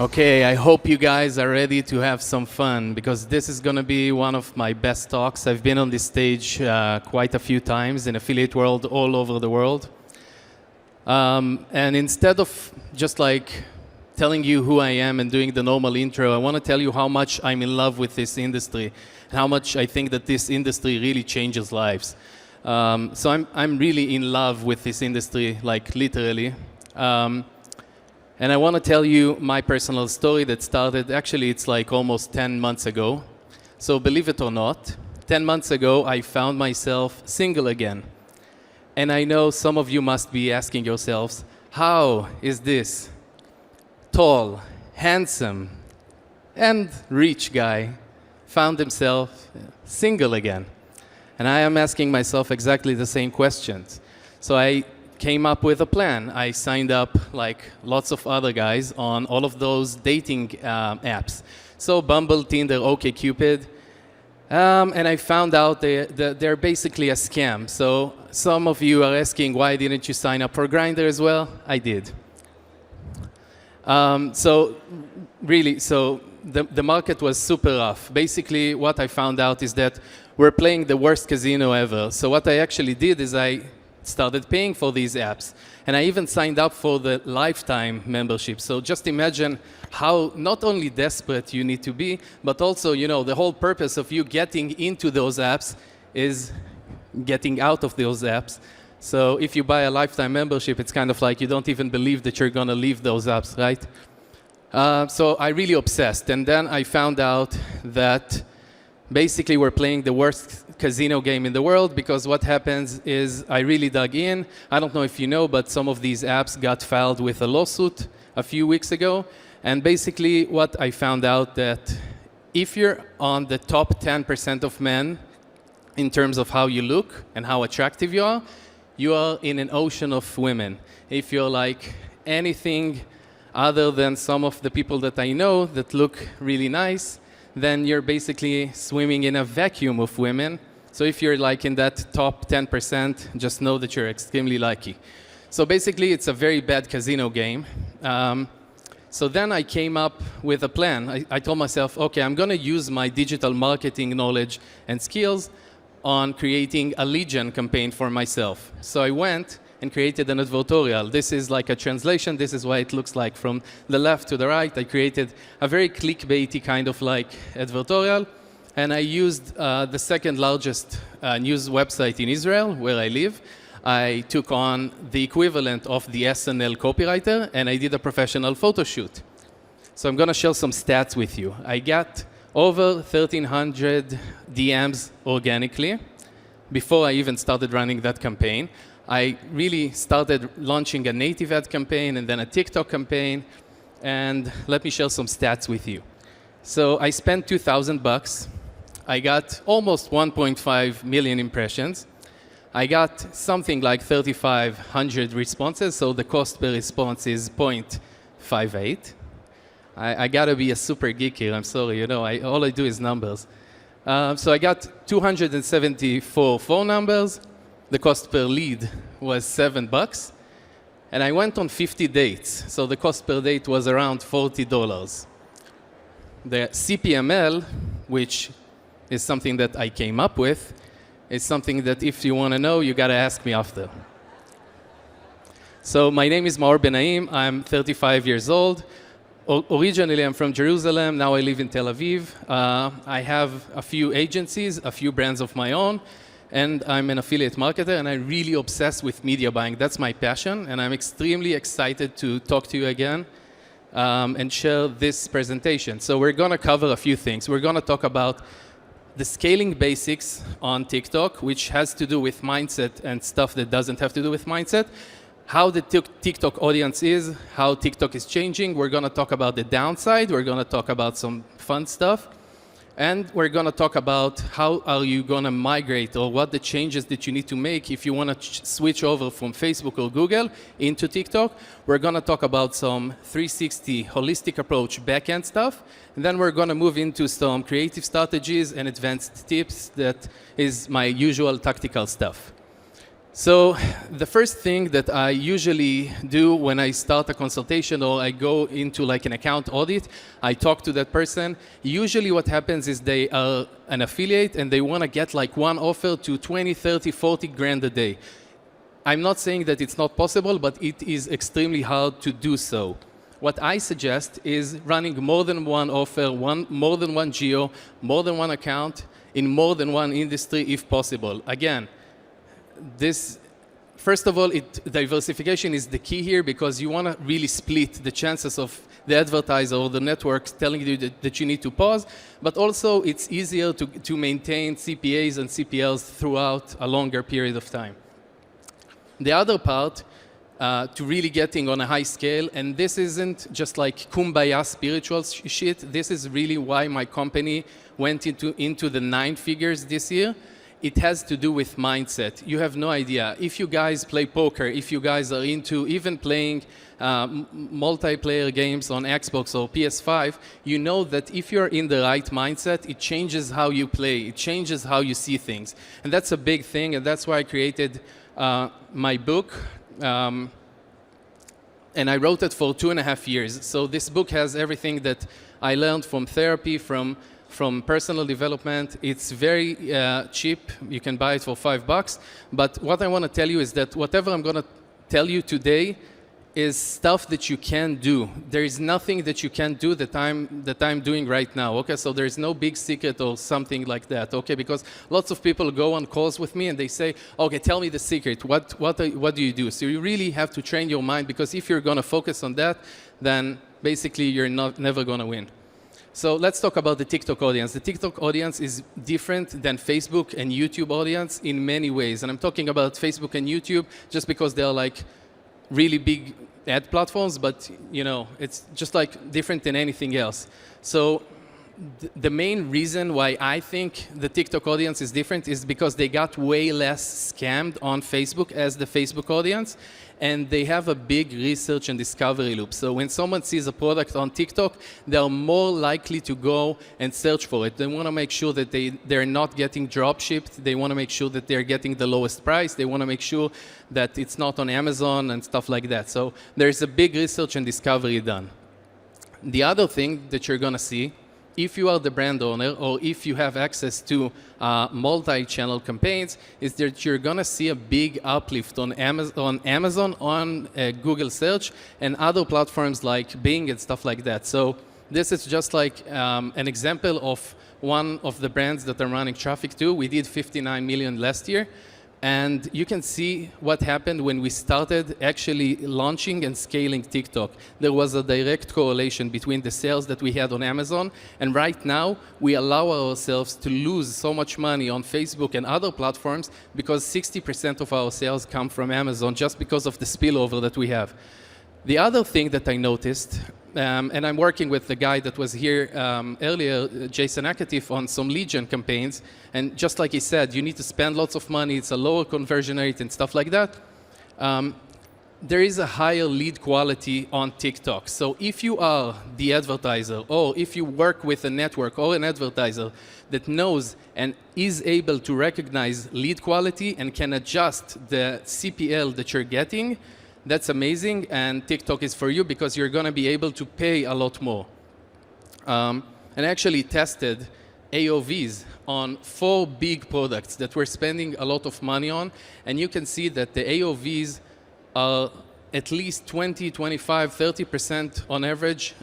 Okay, I hope you guys are ready to have some fun because this is going to be one of my best talks. I've been on this stage quite a few times in affiliate world all over the world. And instead of just like telling you who I am and doing the normal intro, I want to tell you how much I'm in love with this industry and how much I think that this industry really changes lives. So I'm really in love with this industry, like literally. And I want to tell you my personal story that started, actually it's like almost 10 months ago. So believe it or not, 10 months ago I found myself single again. And I know some of you must be asking yourselves, how is this tall, handsome, and rich guy found himself single again? And I am asking myself exactly the same questions. So I came up with a plan. I signed up like lots of other guys on all of those dating apps. So Bumble, Tinder, OkCupid. And I found out they're basically a scam. So some of you are asking, why didn't you sign up for Grindr as well? I did. So the market was super rough. Basically, what I found out is that we're playing the worst casino ever. So what I actually did is I started paying for these apps. And I even signed up for the lifetime membership. So just imagine how not only desperate you need to be, but also, you know, the whole purpose of you getting into those apps is getting out of those apps. So if you buy a lifetime membership, it's kind of like you don't even believe that you're going to leave those apps, right? So I really obsessed. And then I found out that basically we're playing the worst casino game in the world, because what happens is I really dug in. I don't know if you know, but some of these apps got filed with a lawsuit a few weeks ago. And basically what I found out that if you're on the top 10% of men in terms of how you look and how attractive you are in an ocean of women. If you're like anything other than some of the people that I know that look really nice, then you're basically swimming in a vacuum of women. So if you're like in that top 10%, just know that you're extremely lucky. So basically, it's a very bad casino game. So then I came up with a plan. I told myself, okay, I'm going to use my digital marketing knowledge and skills on creating a lead gen campaign for myself. So I went and created an advertorial. This is like a translation. This is what it looks like from the left to the right. I created a very clickbaity kind of like advertorial. And I used the second largest news website in Israel, where I live. I took on the equivalent of the SNL copywriter, and I did a professional photo shoot. So I'm going to share some stats with you. I got over 1,300 DMs organically before I even started running that campaign. I really started launching a native ad campaign and then a TikTok campaign. And let me share some stats with you. So I spent $2,000. I got almost 1.5 million impressions. I got something like 3,500 responses, so the cost per response is 0.58. I gotta be a super geek here, I'm sorry, you know, all I do is numbers. So I got 274 phone numbers. The cost per lead was $7. And I went on 50 dates, so the cost per date was around $40. The CPML, which is something that I came up with, is something that if you want to know, you got to ask me after. So my name is Maor Benaim. I'm 35 years old. Originally, I'm from Jerusalem. Now I live in Tel Aviv. I have a few agencies, a few brands of my own, and I'm an affiliate marketer, and I'm really obsessed with media buying. That's my passion, and I'm extremely excited to talk to you again and share this presentation. So we're going to cover a few things. We're going to talk about the scaling basics on TikTok, which has to do with mindset and stuff that doesn't have to do with mindset. How the TikTok audience is, how TikTok is changing. We're going to talk about the downside. We're going to talk about some fun stuff. And we're going to talk about how are you going to migrate, or what the changes that you need to make if you want to switch over from Facebook or Google into TikTok. We're going to talk about some 360 holistic approach backend stuff. And then we're going to move into some creative strategies and advanced tips that is my usual tactical stuff. So the first thing that I usually do when I start a consultation or I go into like an account audit, I talk to that person. Usually what happens is they are an affiliate and they want to get like one offer to 20, 30, 40 grand a day. I'm not saying that it's not possible, but it is extremely hard to do so. What I suggest is running more than one offer, more than one geo, more than one account, in more than one industry if possible. Again, first of all, diversification is the key here because you want to really split the chances of the advertiser or the network telling you that you need to pause, but also it's easier to maintain CPAs and CPLs throughout a longer period of time. The other part, to really getting on a high scale, and this isn't just like kumbaya spiritual shit, this is really why my company went into the 9 figures this year. It has to do with mindset. You have no idea. If you guys play poker, if you guys are into even playing multiplayer games on Xbox or PS5, you know that if you're in the right mindset, it changes how you play. It changes how you see things. And that's a big thing, and that's why I created my book. And I wrote it for 2.5 years. So this book has everything that I learned from therapy, from personal development. It's very cheap. You can buy it for $5. But what I want to tell you is that whatever I'm going to tell you today is stuff that you can do. There is nothing that you can do that I'm doing right now. Okay, so there is no big secret or something like that. Okay, because lots of people go on calls with me and they say, okay, tell me the secret. What do you do? So you really have to train your mind, because if you're going to focus on that, then basically you're never going to win. So let's talk about the TikTok audience. The TikTok audience is different than Facebook and YouTube audience in many ways. And I'm talking about Facebook and YouTube just because they're like really big ad platforms, but you know, it's just like different than anything else. So the main reason why I think the TikTok audience is different is because they got way less scammed on Facebook as the Facebook audience, and they have a big research and discovery loop. So when someone sees a product on TikTok, they're more likely to go and search for it. They want to make sure that they're not getting drop shipped. They want to make sure that they're getting the lowest price. They want to make sure that it's not on Amazon and stuff like that. So there's a big research and discovery done. The other thing that you're going to see, if you are the brand owner or if you have access to multi-channel campaigns, is that you're going to see a big uplift on Amazon, on Google search, and other platforms like Bing and stuff like that. So this is just like an example of one of the brands that I'm running traffic to. We did 59 million last year. And you can see what happened when we started actually launching and scaling TikTok. There was a direct correlation between the sales that we had on Amazon, and right now we allow ourselves to lose so much money on Facebook and other platforms because 60% of our sales come from Amazon just because of the spillover that we have. The other thing that I noticed, and I'm working with the guy that was here earlier, Jason Akatif, on some lead gen campaigns. And just like he said, you need to spend lots of money. It's a lower conversion rate and stuff like that. There is a higher lead quality on TikTok. So if you are the advertiser, or if you work with a network or an advertiser that knows and is able to recognize lead quality and can adjust the CPL that you're getting, that's amazing, and TikTok is for you because you're going to be able to pay a lot more. And I actually tested AOVs on 4 big products that we're spending a lot of money on, and you can see that the AOVs are at least 20, 25, 30% on average,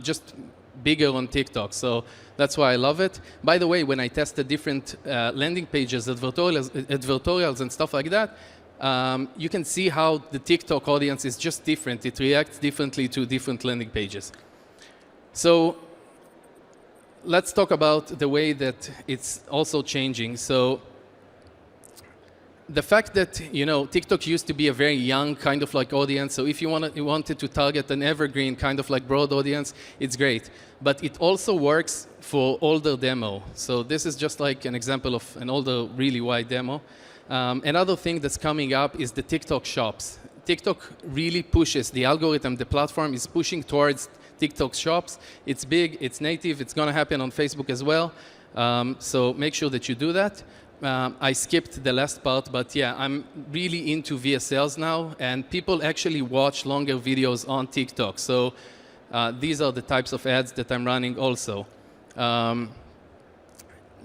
just bigger on TikTok. So that's why I love it. By the way, when I tested different landing pages, advertorials and stuff like that, you can see how the TikTok audience is just different. It reacts differently to different landing pages. So let's talk about the way that it's also changing. So the fact that, you know, TikTok used to be a very young kind of like audience. So if you wanted to target an evergreen kind of like broad audience, it's great. But it also works for older demo. So this is just like an example of an older, really wide demo. Another thing that's coming up is the TikTok shops. TikTok really pushes, the algorithm, the platform is pushing towards TikTok shops. It's big, it's native, it's going to happen on Facebook as well. So make sure that you do that. I skipped the last part, but yeah, I'm really into VSLs now, and people actually watch longer videos on TikTok. So these are the types of ads that I'm running also.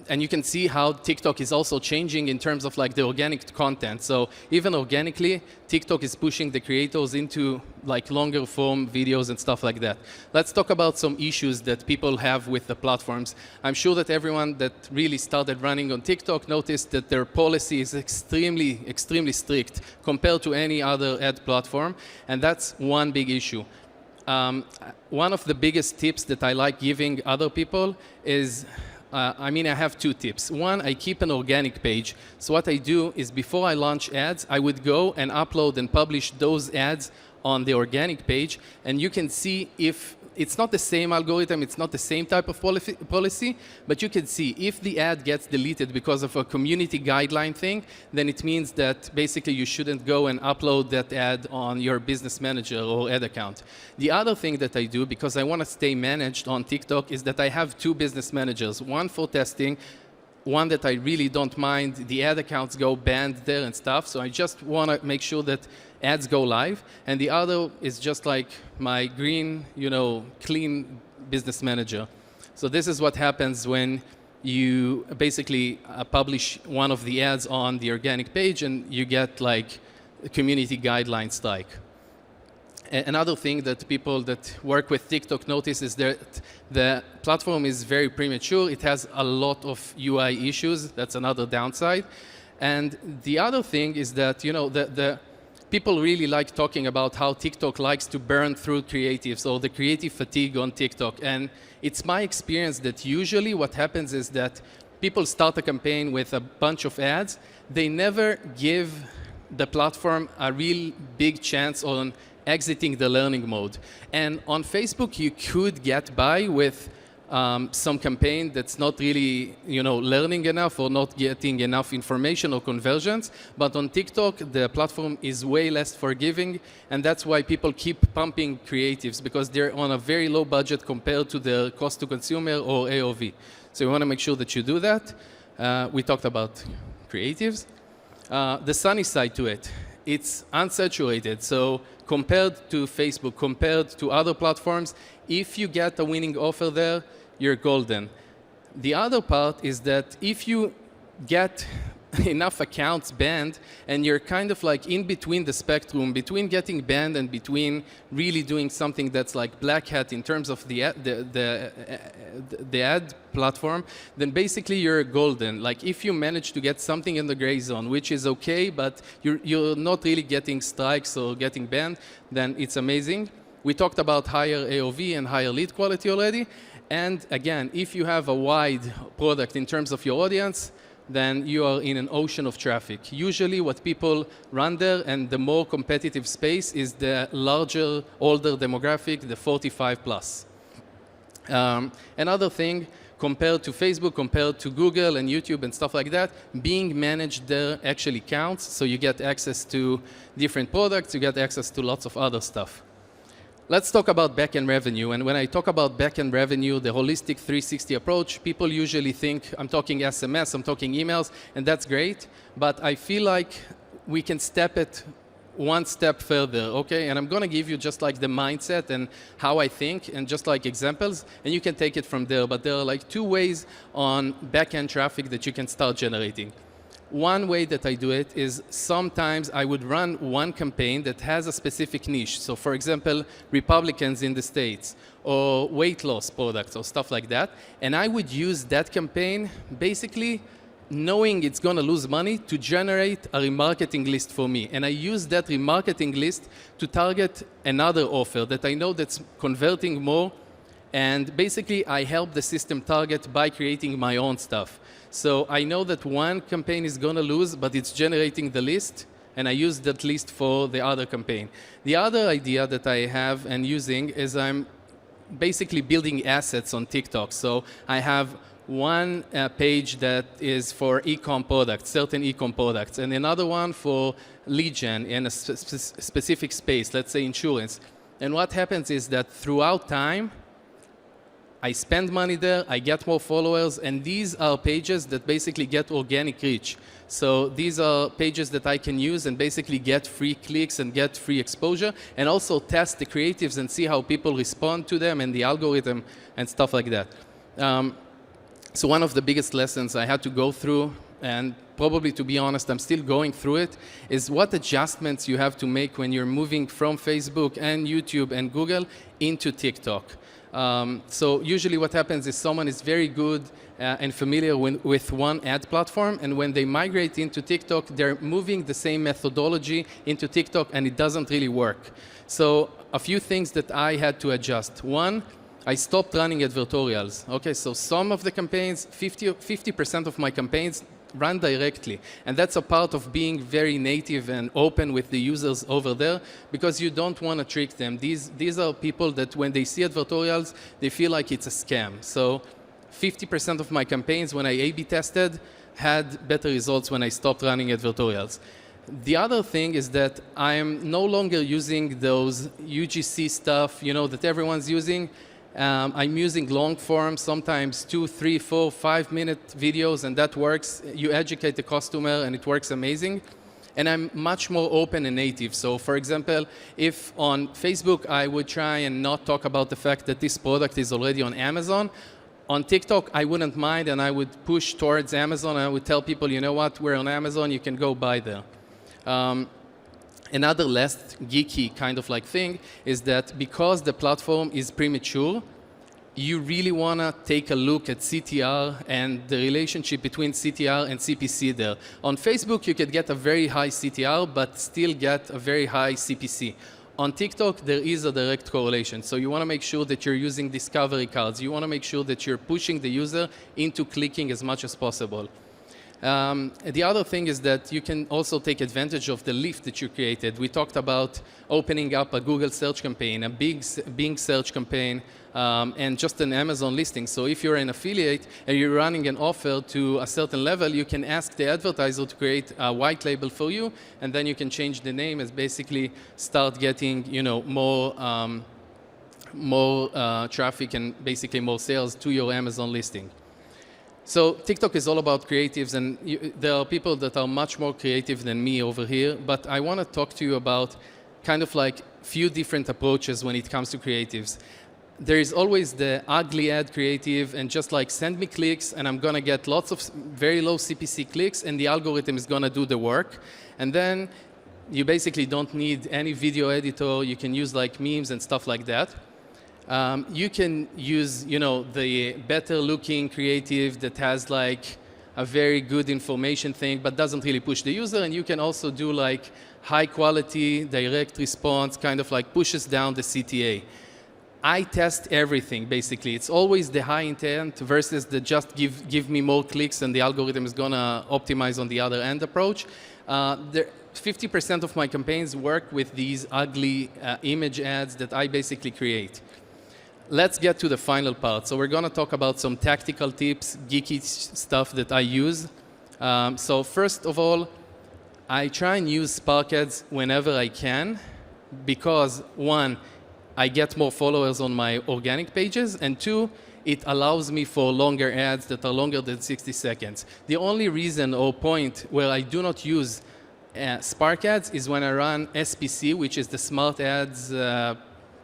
And you can see how TikTok is also changing in terms of like the organic content. So even organically, TikTok is pushing the creators into like longer form videos and stuff like that. Let's talk about some issues that people have with the platforms. I'm sure that everyone that really started running on TikTok noticed that their policy is extremely, extremely strict compared to any other ad platform. And that's one big issue. One of the biggest tips that I like giving other people is I have two tips. One, I keep an organic page. So what I do is before I launch ads, I would go and upload and publish those ads on the organic page. And you can see if it's not the same algorithm, it's not the same type of policy, but you can see if the ad gets deleted because of a community guideline thing, then it means that basically you shouldn't go and upload that ad on your business manager or ad account. The other thing that I do, because I want to stay managed on TikTok, is that I have two business managers, one for testing, one that I really don't mind the ad accounts go banned there and stuff, so I just want to make sure that ads go live, and the other is just like my green, clean business manager. So this is what happens when you basically publish one of the ads on the organic page and you get like a community guideline strike. Another thing that people that work with TikTok notice is that the platform is very premature. It has a lot of UI issues. That's another downside. And the other thing is that, the people really like talking about how TikTok likes to burn through creatives or the creative fatigue on TikTok. And it's my experience that usually what happens is that people start a campaign with a bunch of ads. They never give the platform a real big chance on exiting the learning mode. And on Facebook, you could get by with some campaign that's not really, learning enough or not getting enough information or conversions. But on TikTok, the platform is way less forgiving, and that's why people keep pumping creatives, because they're on a very low budget compared to the cost to consumer or AOV. So you want to make sure that you do that. We talked about creatives. The sunny side to it, it's unsaturated. So compared to Facebook, compared to other platforms, if you get a winning offer there, you're golden. The other part is that if you get enough accounts banned and you're kind of like in between the spectrum, between getting banned and between really doing something that's like black hat in terms of the ad platform, then basically you're golden. Like if you manage to get something in the gray zone, which is okay, but you're not really getting strikes or getting banned, then it's amazing. We talked about higher AOV and higher lead quality already. And again, if you have a wide product in terms of your audience, then you are in an ocean of traffic. Usually what people run there, and the more competitive space, is the larger, older demographic, the 45 plus. Another thing, compared to Facebook, compared to Google and YouTube and stuff like that, being managed there actually counts. So you get access to different products, you get access to lots of other stuff. Let's talk about back-end revenue. And when I talk about back-end revenue, the holistic 360 approach, people usually think I'm talking SMS, I'm talking emails, and that's great. But I feel like we can step it one step further, okay? And I'm going to give you just like the mindset and how I think and just like examples, and you can take it from there. But there are like two ways on back-end traffic that you can start generating. One way that I do it is sometimes I would run one campaign that has a specific niche. So for example, Republicans in the States or weight loss products or stuff like that. And I would use that campaign basically knowing it's going to lose money to generate a remarketing list for me. And I use that remarketing list to target another offer that I know that's converting more. And basically, I help the system target by creating my own stuff. So I know that one campaign is going to lose, but it's generating the list, and I use that list for the other campaign. The other idea that I have and using is I'm basically building assets on TikTok. So I have one page that is for e-com products, certain e-com products, and another one for lead gen in a specific space, let's say insurance. And what happens is that throughout time, I spend money there, I get more followers, and these are pages that basically get organic reach. So these are pages that I can use and basically get free clicks and get free exposure, and also test the creatives and see how people respond to them and the algorithm and stuff like that. So one of the biggest lessons I had to go through, and probably, to be honest, I'm still going through it, is what adjustments you have to make when you're moving from Facebook and YouTube and Google into TikTok. So usually what happens is someone is very good and familiar with one ad platform, and when they migrate into TikTok, they're moving the same methodology into TikTok, and it doesn't really work. So a few things that I had to adjust. One, I stopped running advertorials. Okay, so some of the campaigns, 50% of my campaigns run directly. And that's a part of being very native and open with the users over there, because you don't want to trick them. These are people that when they see advertorials, they feel like it's a scam. So 50% of my campaigns, when I A/B tested, had better results when I stopped running advertorials. The other thing is that I am no longer using those UGC stuff, that everyone's using. I'm using long form, sometimes 2, 3, 4, 5-minute videos, and that works. You educate the customer, and it works amazing. And I'm much more open and native. So for example, if on Facebook I would try and not talk about the fact that this product is already on Amazon, on TikTok I wouldn't mind, and I would push towards Amazon, and I would tell people, you know what, we're on Amazon, you can go buy there. Another less geeky kind of like thing is that because the platform is premature, you really want to take a look at CTR and the relationship between CTR and CPC there. On Facebook, you could get a very high CTR, but still get a very high CPC. On TikTok, there is a direct correlation. So you want to make sure that you're using discovery cards. You want to make sure that you're pushing the user into clicking as much as possible. The other thing is that you can also take advantage of the lift that you created. We talked about opening up a Google search campaign, a Bing search campaign, and just an Amazon listing. So if you're an affiliate and you're running an offer to a certain level, you can ask the advertiser to create a white label for you, and then you can change the name as basically start getting, more traffic and basically more sales to your Amazon listing. So TikTok is all about creatives, and there are people that are much more creative than me over here, but I want to talk to you about kind of like few different approaches when it comes to creatives. There is always the ugly ad creative, and just like send me clicks and I'm going to get lots of very low CPC clicks, and the algorithm is going to do the work. And then you basically don't need any video editor. You can use like memes and stuff like that. You can use, the better looking creative that has like a very good information thing, but doesn't really push the user. And you can also do like high quality, direct response, kind of like pushes down the CTA. I test everything, basically. It's always the high intent versus the just give me more clicks and the algorithm is gonna optimize on the other end approach. 50% of my campaigns work with these ugly image ads that I basically create. Let's get to the final part. So we're going to talk about some tactical tips, geeky stuff that I use. So first of all, I try and use Spark ads whenever I can, because one, I get more followers on my organic pages, and two, it allows me for longer ads that are longer than 60 seconds. The only reason or point where I do not use Spark ads is when I run SPC, which is the smart ads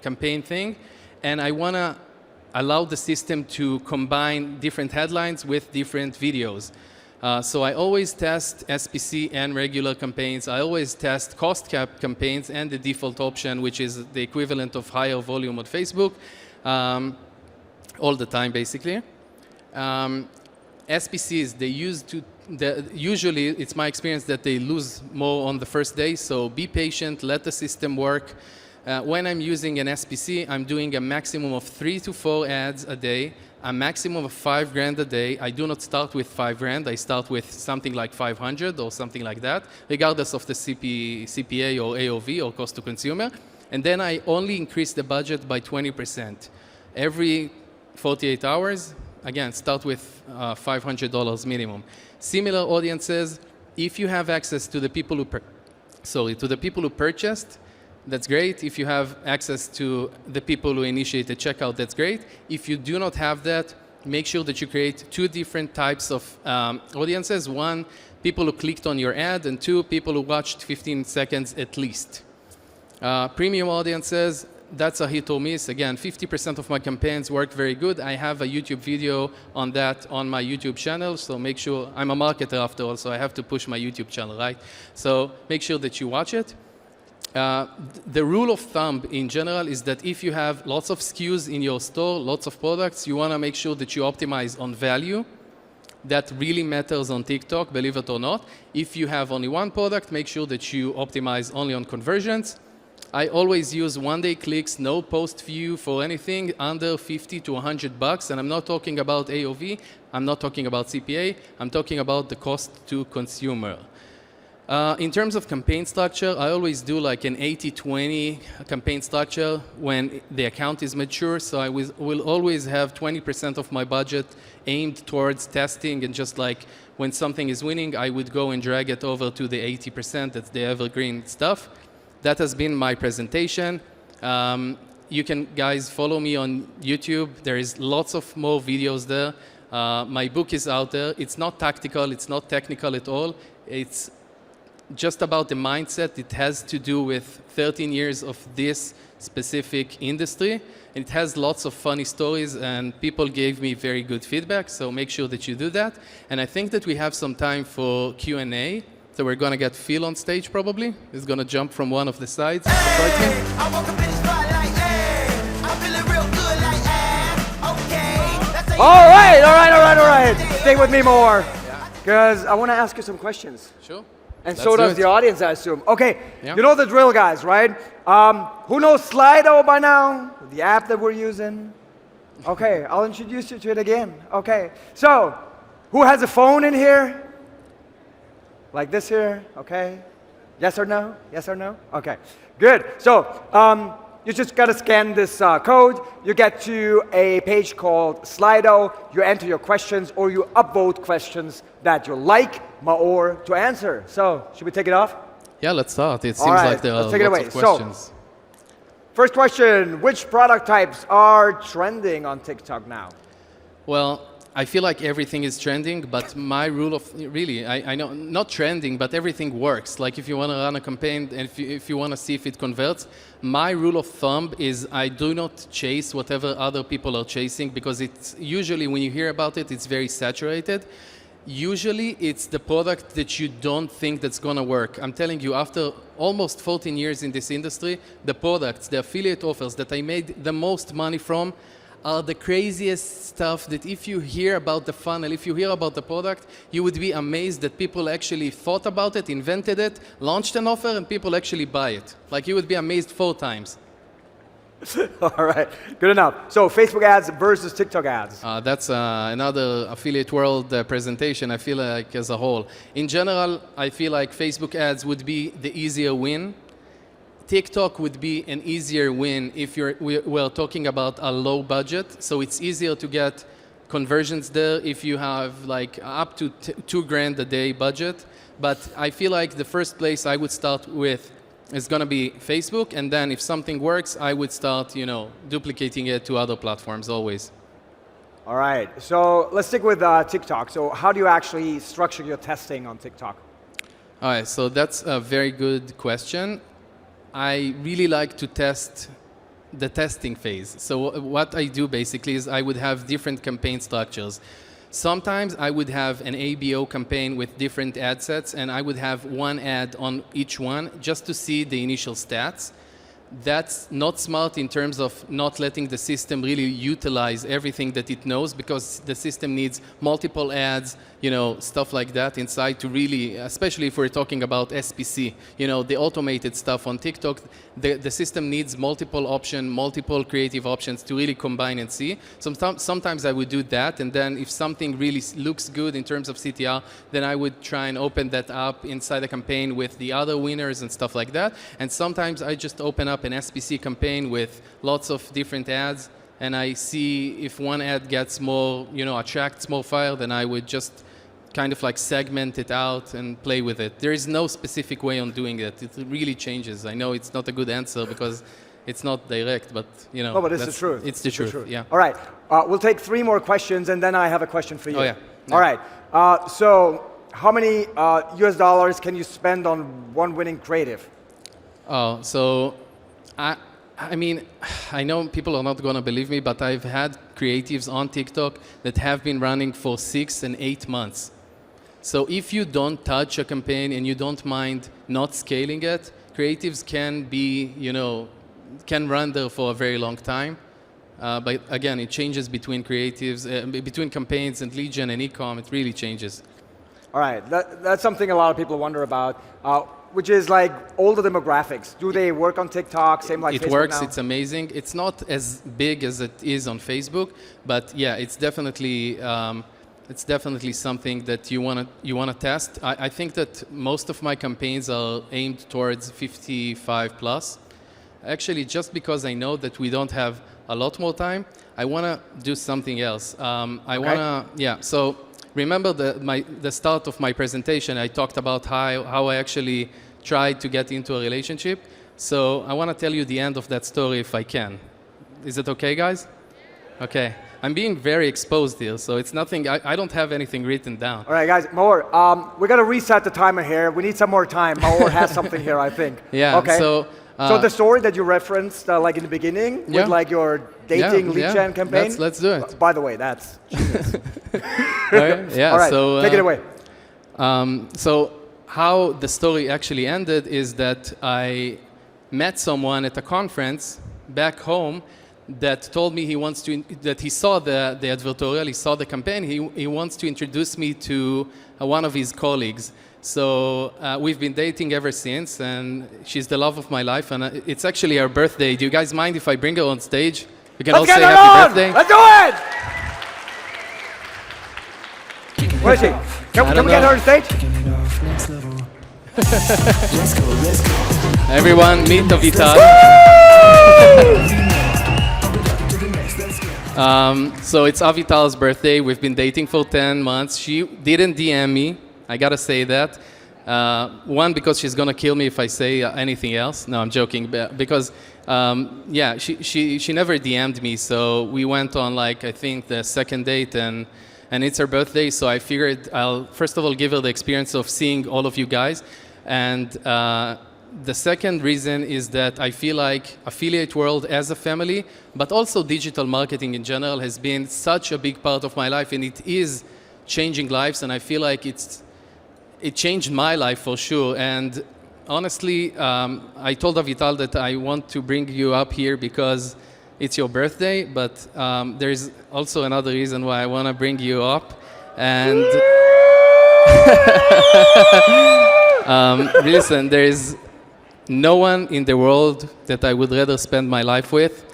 campaign thing. And I want to allow the system to combine different headlines with different videos. So I always test SPC and regular campaigns. I always test cost cap campaigns and the default option, which is the equivalent of higher volume on Facebook, all the time, basically. SPCs, usually it's my experience that they lose more on the first day, so be patient, let the system work. When I'm using an SPC, I'm doing a maximum of 3 to 4 ads a day, a maximum of $5,000 a day. I do not start with $5,000. I start with something like 500 or something like that, regardless of the CPA or AOV or cost to consumer. And then I only increase the budget by 20%. Every 48 hours, again, start with $500 minimum. Similar audiences, if you have access to the people who purchased, that's great. If you have access to the people who initiate the checkout, that's great. If you do not have that, make sure that you create 2 different types of audiences. 1, people who clicked on your ad, and 2, people who watched 15 seconds at least. Premium audiences, that's a hit or miss. Again, 50% of my campaigns worked very good. I have a YouTube video on that on my YouTube channel, so make sure, I'm a marketer after all, so I have to push my YouTube channel, right? So make sure that you watch it. The rule of thumb in general is that if you have lots of SKUs in your store, lots of products, you want to make sure that you optimize on value. That really matters on TikTok, believe it or not. If you have only one product, make sure that you optimize only on conversions. I always use one-day clicks, no post view for anything under 50 to 100 bucks, and I'm not talking about AOV, I'm not talking about CPA, I'm talking about the cost to consumer. In terms of campaign structure, I always do like an 80-20 campaign structure when the account is mature. So I will always have 20% of my budget aimed towards testing, and just like when something is winning, I would go and drag it over to the 80%. That's the evergreen stuff. That has been my presentation. You can, guys, follow me on YouTube. There is lots of more videos there. My book is out there. It's not tactical. It's not technical at all. It's just about the mindset. It has to do with 13 years of this specific industry. It has lots of funny stories, and people gave me very good feedback, so make sure that you do that. And I think that we have some time for Q&A, so we're going to get Phil on stage probably. He's going to jump from one of the sides. All right. Stay with me more, because I want to ask you some questions. Sure. And so does the audience, I assume. Okay, yeah. You know the drill, guys, right? Who knows Slido by now? The app that we're using? Okay, I'll introduce you to it again. Okay, so who has a phone in here? Like this here, okay? Yes or no? Yes or no? Okay, good. So you just gotta scan this code. You get to a page called Slido. You enter your questions, or you upvote questions that you like Maor to answer. So should we take it off? Yeah, let's start. It seems like there are lots of questions. So, first question, which product types are trending on TikTok now? Well, I feel like everything is trending, but my rule of, really, I know, not trending, but everything works. Like if you want to run a campaign and if you want to see if it converts, my rule of thumb is I do not chase whatever other people are chasing, because it's usually, when you hear about it, it's very saturated. Usually it's the product that you don't think that's going to work. I'm telling you, after almost 14 years in this industry, the products, the affiliate offers that I made the most money from are the craziest stuff that if you hear about the funnel, if you hear about the product, you would be amazed that people actually thought about it, invented it, launched an offer, and people actually buy it. Like, you would be amazed 4 times. All right, good enough. So Facebook ads versus TikTok ads. That's another affiliate world presentation, I feel like, as a whole. In general, I feel like Facebook ads would be the easier win. TikTok would be an easier win if we're talking about a low budget. So it's easier to get conversions there if you have like up to $2,000 a day budget. But I feel like the first place I would start with is going to be Facebook, and then if something works, I would start, duplicating it to other platforms always. All right, so let's stick with TikTok. So how do you actually structure your testing on TikTok? All right, so that's a very good question. I really like to test the testing phase. So what I do basically is I would have different campaign structures. Sometimes I would have an ABO campaign with different ad sets, and I would have one ad on each one just to see the initial stats. That's not smart in terms of not letting the system really utilize everything that it knows, because the system needs multiple ads, stuff like that inside to really, especially if we're talking about SPC, the automated stuff on TikTok, the system needs multiple creative options to really combine and see. Sometimes I would do that, and then if something really looks good in terms of CTR, then I would try and open that up inside the campaign with the other winners and stuff like that. And sometimes I just open up an SPC campaign with lots of different ads, and I see if one ad gets more, attracts more fire, then I would just kind of like segment it out and play with it. There is no specific way on doing it. It really changes. I know it's not a good answer because it's not direct, but you know. No, but it's the truth. It's the truth. Yeah. All right. We'll take 3 more questions, and then I have a question for you. Oh, yeah. All right. So how many US dollars can you spend on one winning creative? Oh, so I mean, I know people are not going to believe me, but I've had creatives on TikTok that have been running for 6 and 8 months. So if you don't touch a campaign and you don't mind not scaling it, creatives can be, you know, can run there for a very long time. But again, it changes between creatives, between campaigns and lead gen and e-com. It really changes. All right. That's something a lot of people wonder about, which is like older demographics. Do they work on TikTok? Same like it Facebook works. now? It's amazing. It's not as big as it is on Facebook, but yeah, it's definitely something that you wanna test. I think that most of my campaigns are aimed towards 55 plus. Actually, just because I know that we don't have a lot more time, I wanna do something else. So remember the start of my presentation, I talked about how I actually tried to get into a relationship. So I wanna tell you the end of that story if I can. Is it okay, guys? Okay. I'm being very exposed here, so it's nothing, I don't have anything written down. All right, guys, Maor, we got to reset the timer here. We need some more time. Maor has something here, I think. Yeah, okay. so the story that you referenced, like in the beginning, with like your dating lead gen campaign. Let's do it. By the way, that's genius. Yeah, all right, so take it away. So how the story actually ended is that I met someone at a conference back home that told me that he saw the advertorial, he saw the campaign, he wants to introduce me to one of his colleagues. So we've been dating ever since, and she's the love of my life, and it's actually her birthday. Do you guys mind if I bring her on stage? We can all say happy birthday. Let's do it! Where is she? Can we get her on stage? Everyone, meet Avital. So it's Avital's birthday. We've been dating for 10 months. She didn't DM me. I gotta say that. One, because she's gonna kill me if I say anything else. No, I'm joking. Because, yeah, she never DM'd me. So we went on, like, I think the second date, and it's her birthday. So I figured I'll, first of all, give her the experience of seeing all of you guys. And the second reason is that I feel like affiliate world as a family, but also digital marketing in general has been such a big part of my life, and it is changing lives, and I feel like it changed my life for sure. And honestly, I told Avital that I want to bring you up here because it's your birthday, but there's also another reason why I want to bring you up. And listen, there is no one in the world that I would rather spend my life with.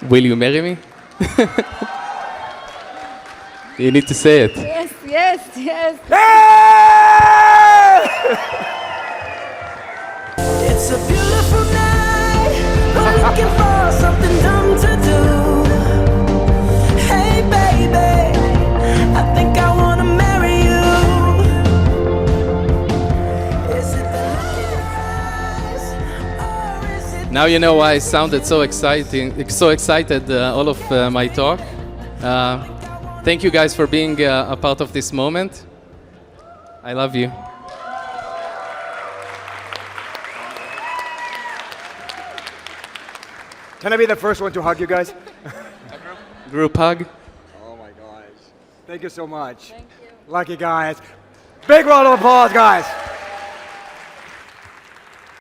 Will you marry me? You need to say it. Yes, yes, yes. It's a beautiful night. I'm looking for something dumb to do. Hey, baby, I think I want to marry you. Is it the look in your eyes, or is it... Now you know why I sounded so excited all of my talk. Thank you guys for being a part of this moment. I love you. Can I be the first one to hug you guys? Group hug. Oh my gosh. Thank you so much. Thank you. Lucky guys. Big round of applause, guys.